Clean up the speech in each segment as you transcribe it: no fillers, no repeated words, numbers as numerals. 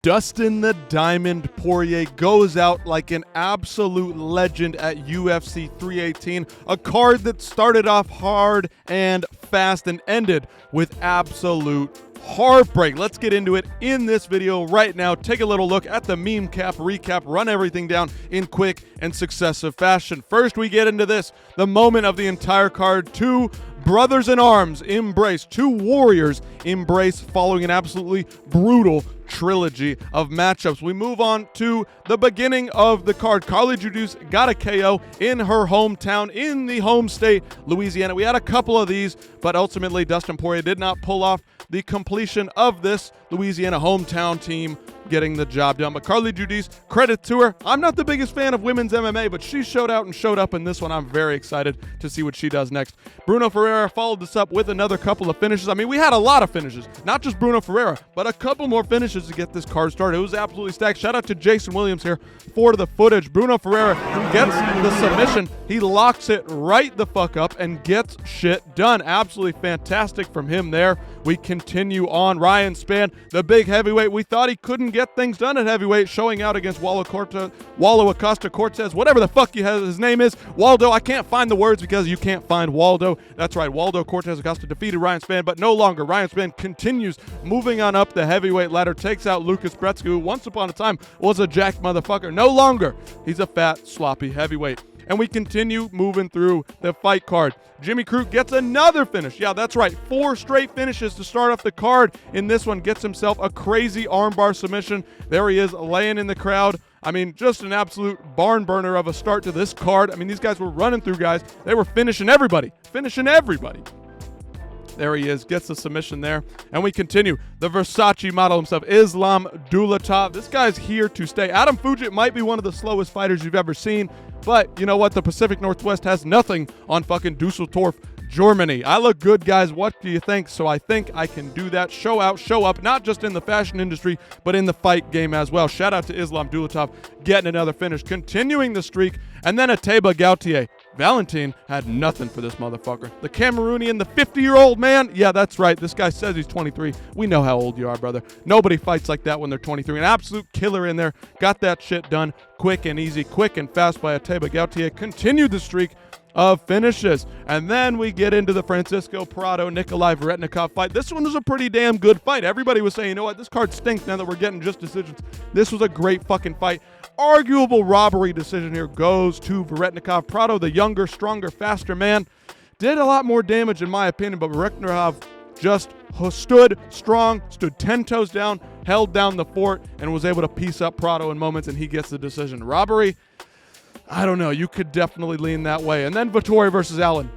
Dustin the Diamond Poirier goes out like an absolute legend at UFC 318, a card that started off hard and fast and ended with absolute heartbreak. Let's get into it in this video right now. Take a little look at the meme cap recap, run everything down in quick and successive fashion. First, we get into this, the moment of the entire card. Two brothers in arms embrace, two warriors embrace following an absolutely brutal trilogy of matchups. We move on to the beginning of the card. Carly Judice got a KO in her hometown, in the home state, Louisiana. We had a couple of these, but ultimately Dustin Poirier did not pull off the completion of this Louisiana hometown team getting the job done. But Carly Judice, credit to her. I'm not the biggest fan of women's MMA, but she showed out and showed up in this one. I'm very excited to see what she does next. Bruno Ferreira followed this up with another couple of finishes. I mean, we had a lot of finishes, not just Bruno Ferreira, but a couple more finishes to get this card started. It was absolutely stacked. Shout out to Jason Williams here for the footage. Bruno Ferreira gets the submission. He locks it right the fuck up and gets shit done. Absolutely fantastic from him there. We continue on. Ryan Spann, the big heavyweight. We thought he couldn't get things done at heavyweight, showing out against Wallo Acosta Cortez, whatever the fuck his name is. Waldo, I can't find the words because you can't find Waldo. That's right, Waldo Cortez Acosta defeated Ryan Spann, but no longer. Ryan Spann continues moving on up the heavyweight ladder, takes out Lucas Brzetzky, who once upon a time was a jacked motherfucker. No longer. He's a fat, sloppy heavyweight. And we continue moving through the fight card. Jimmy Crute gets another finish. Yeah, that's right. 4 straight finishes to start off the card. In this one, gets himself a crazy armbar submission. There he is, laying in the crowd. I mean, just an absolute barn burner of a start to this card. I mean, these guys were running through guys. They were finishing everybody. There he is, gets the submission there. And we continue. The Versace model himself, Islam Dulatov. This guy's here to stay. Adam Fugit might be one of the slowest fighters you've ever seen, but you know what? The Pacific Northwest has nothing on fucking Dusseldorf, Germany. I look good, guys. What do you think? So I think I can do that. Show out, show up, not just in the fashion industry, but in the fight game as well. Shout out to Islam Dulatov getting another finish, continuing the streak. And then Ateba Gautier. Valentin had nothing for this motherfucker. The Cameroonian, the 50-year-old man. Yeah, that's right. This guy says he's 23. We know how old you are, brother. Nobody fights like that when they're 23. An absolute killer in there. Got that shit done quick and easy, quick and fast by Ateba Gautier. Continued the streak of finishes. And then we get into the Francisco Prado Nikolai Veretnikov fight. This one was a pretty damn good fight. Everybody was saying, you know what, this card stinks now that we're getting just decisions. This was a great fucking fight. Arguable robbery decision here goes to Veretnikov. Prado, the younger, stronger, faster man, did a lot more damage in my opinion, but Veretnikov just stood strong, stood 10 toes down, held down the fort, and was able to piece up Prado in moments, and he gets the decision. Robbery, I don't know. You could definitely lean that way. And then Vettori versus Allen.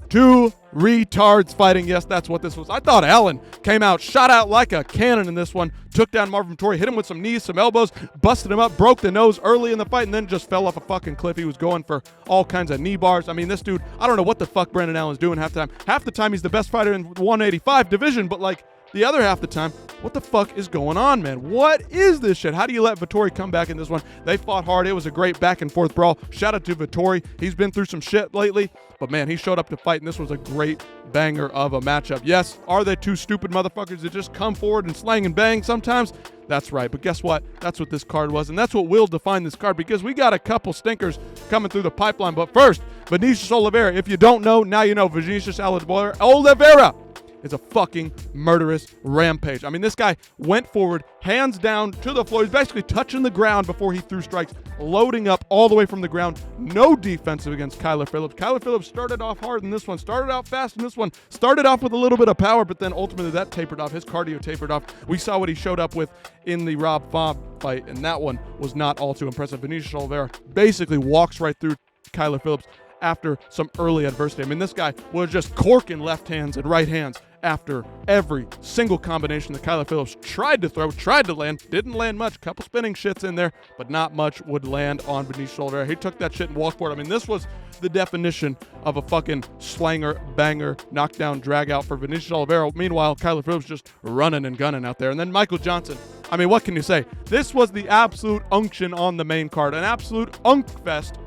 2 retards fighting. Yes, that's what this was. I thought Allen came out, shot out like a cannon in this one, took down Marvin Vettori, hit him with some knees, some elbows, busted him up, broke the nose early in the fight, and then just fell off a fucking cliff. He was going for all kinds of knee bars. I mean, this dude, I don't know what the fuck Brendan Allen's doing half the time. Half the time, he's the best fighter in the 185 division, but like, the other half the time, what the fuck is going on, man? What is this shit? How do you let Vettori come back in this one? They fought hard. It was a great back and forth brawl. Shout out to Vettori. He's been through some shit lately, but man, he showed up to fight, and this was a great banger of a matchup. Yes, are they 2 stupid motherfuckers that just come forward and slang and bang sometimes? That's right, but guess what? That's what this card was, and that's what will define this card, because we got a couple stinkers coming through the pipeline. But first, Vinicius Oliveira. If you don't know, now you know. Vinicius Oliveira is a fucking murderous rampage. I mean, this guy went forward, hands down to the floor. He's basically touching the ground before he threw strikes, loading up all the way from the ground. No defensive against Kyler Phillips. Kyler Phillips started off hard in this one, started out fast in this one, started off with a little bit of power, but then ultimately that tapered off. His cardio tapered off. We saw what he showed up with in the Rob Font fight, and that one was not all too impressive. Vinicius Oliveira basically walks right through Kyler Phillips after some early adversity. I mean, this guy was just corking left hands and right hands after every single combination that Kyler Phillips tried to throw, tried to land, didn't land much. Couple spinning shits in there, but not much would land on Vinicius Oliveira. He took that shit and walked for it. I mean, this was the definition of a fucking slanger, banger, knockdown, drag out for Vinicius Oliveira. Meanwhile, Kyler Phillips just running and gunning out there. And then Michael Johnson. I mean, what can you say? This was the absolute unction on the main card, an absolute unk fest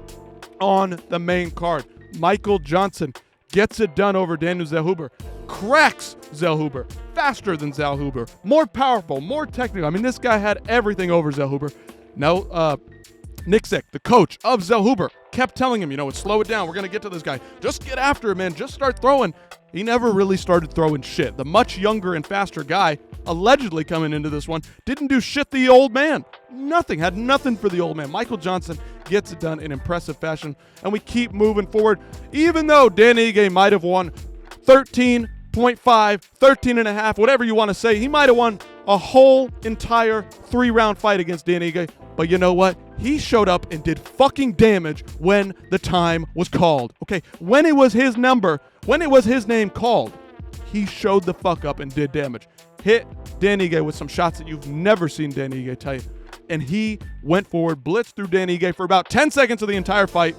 on the main card. Michael Johnson gets it done over Daniel Zellhuber, cracks Zellhuber, faster than Zellhuber, more powerful, more technical. I mean, this guy had everything over Zellhuber. No, Nick Zick, the coach of Zellhuber, kept telling him, slow it down. We're going to get to this guy. Just get after him, man. Just start throwing. He never really started throwing shit. The much younger and faster guy, allegedly coming into this one, didn't do shit the old man. Nothing. Had nothing for the old man. Michael Johnson gets it done in impressive fashion, and we keep moving forward. Even though Dan Ige might have won 13.5, 13 and a half, whatever you want to say, he might have won a whole entire 3-round fight against Dan Ige. But you know what? He showed up and did fucking damage when the time was called. Okay, when it was his number, when it was his name called, he showed the fuck up and did damage. Hit Dan Ige with some shots that you've never seen Dan Ige tell you. And he went forward, blitzed through Dan Ige for about 10 seconds of the entire fight,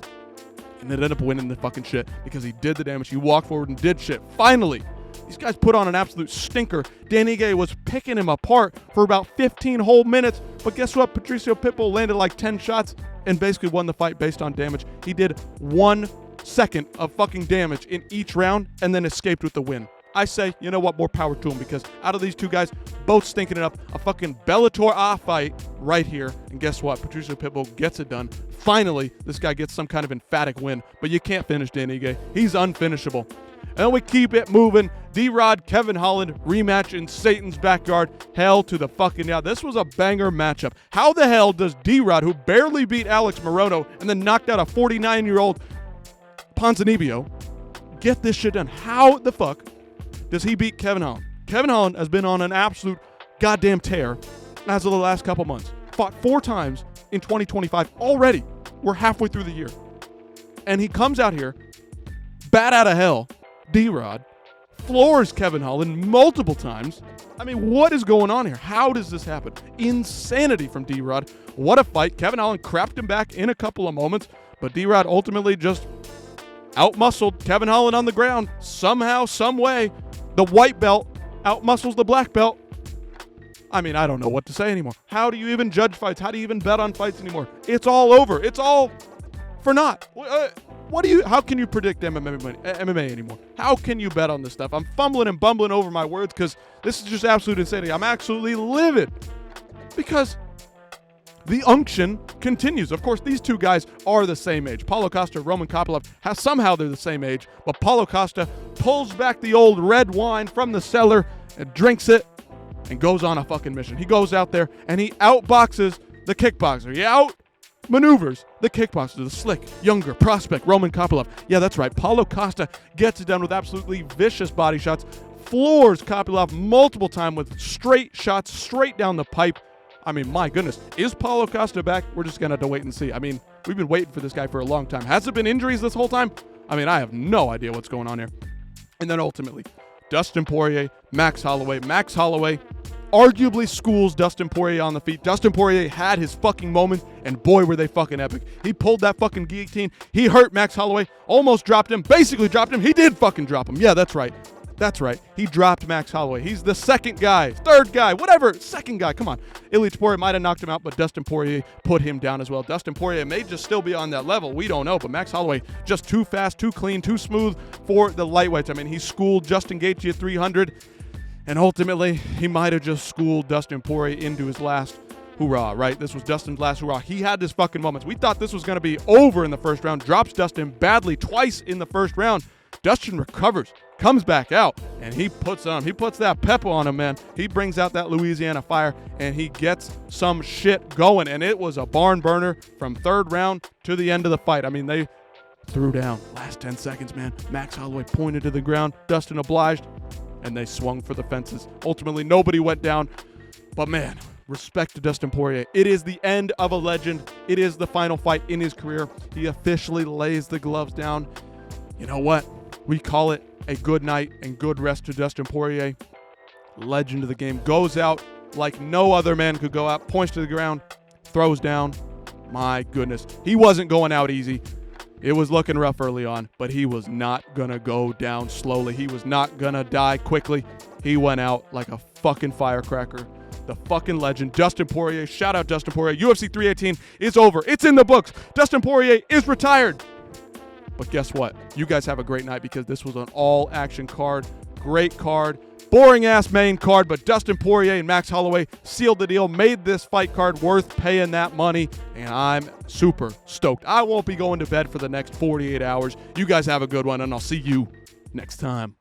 and then ended up winning the fucking shit because he did the damage. He walked forward and did shit. Finally, these guys put on an absolute stinker. Dan Ige was picking him apart for about 15 whole minutes. But guess what? Patricio Pitbull landed like 10 shots and basically won the fight based on damage. He did 1 second of fucking damage in each round and then escaped with the win. I say, you know what? More power to him, because out of these two guys, both stinking it up, a fucking Bellator fight right here. And guess what? Patricio Pitbull gets it done. Finally, this guy gets some kind of emphatic win. But you can't finish Dan Ige. He's unfinishable. And we keep it moving. D-Rod, Kevin Holland, rematch in Satan's backyard. Hell to the fucking yeah. This was a banger matchup. How the hell does D-Rod, who barely beat Alex Morono and then knocked out a 49-year-old Ponzinibbio, get this shit done? How the fuck does he beat Kevin Holland? Kevin Holland has been on an absolute goddamn tear as of the last couple months. Fought 4 times in 2025 already. We're halfway through the year. And he comes out here, bat out of hell, D-Rod, floors Kevin Holland multiple times. I mean, what is going on here? How does this happen? Insanity from D-Rod. What a fight. Kevin Holland crapped him back in a couple of moments, but D-Rod ultimately just outmuscled Kevin Holland on the ground. Somehow, some way, the white belt outmuscles the black belt. I mean, I don't know what to say anymore. How do you even judge fights? How do you even bet on fights anymore? It's all over. It's all for naught. How can you predict MMA anymore? How can you bet on this stuff? I'm fumbling and bumbling over my words because this is just absolute insanity. I'm absolutely livid because the unction continues. Of course, these two guys are the same age. Paulo Costa, Roman Kopylov, somehow they're the same age, but Paulo Costa pulls back the old red wine from the cellar and drinks it and goes on a fucking mission. He goes out there and he outboxes the kickboxer. He outmaneuvers the kickboxer, the slick, younger prospect, Roman Kopylov. Yeah, that's right. Paulo Costa gets it done with absolutely vicious body shots, floors Kopylov multiple times with straight shots straight down the pipe. I mean, my goodness. Is Paulo Costa back? We're just going to have to wait and see. I mean, we've been waiting for this guy for a long time. Has it been injuries this whole time? I mean, I have no idea what's going on here. And then ultimately, Dustin Poirier, Max Holloway. Max Holloway arguably schools Dustin Poirier on the feet. Dustin Poirier had his fucking moment, and boy, were they fucking epic. He pulled that fucking guillotine. He hurt Max Holloway, almost dropped him, basically dropped him. He did fucking drop him. Yeah, that's right. That's right. He dropped Max Holloway. He's the second guy, third guy, whatever. Second guy. Come on. Ilyich Poirier might have knocked him out, but Dustin Poirier put him down as well. Dustin Poirier may just still be on that level. We don't know, but Max Holloway just too fast, too clean, too smooth for the lightweights. I mean, he schooled Justin Gaethje at 300, and ultimately, he might have just schooled Dustin Poirier into his last hoorah, right? This was Dustin's last hoorah. He had his fucking moments. We thought this was going to be over in the first round. Drops Dustin badly twice in the first round. Dustin recovers, comes back out, and he puts that pepper on him, man. He brings out that Louisiana fire, and he gets some shit going, and it was a barn burner from third round to the end of the fight. I mean, they threw down. Last 10 seconds, man. Max Holloway pointed to the ground. Dustin obliged, and they swung for the fences. Ultimately, nobody went down, but man, respect to Dustin Poirier. It is the end of a legend. It is the final fight in his career. He officially lays the gloves down. You know what? We call it a good night and good rest to Dustin Poirier. Legend of the game. Goes out like no other man could go out. Points to the ground. Throws down. My goodness. He wasn't going out easy. It was looking rough early on, but he was not going to go down slowly. He was not going to die quickly. He went out like a fucking firecracker. The fucking legend, Dustin Poirier. Shout out Dustin Poirier. UFC 318 is over. It's in the books. Dustin Poirier is retired. But guess what? You guys have a great night because this was an all-action card. Great card. boring ass main card, but Dustin Poirier and Max Holloway sealed the deal, made this fight card worth paying that money, and I'm super stoked. I won't be going to bed for the next 48 hours. You guys have a good one, and I'll see you next time.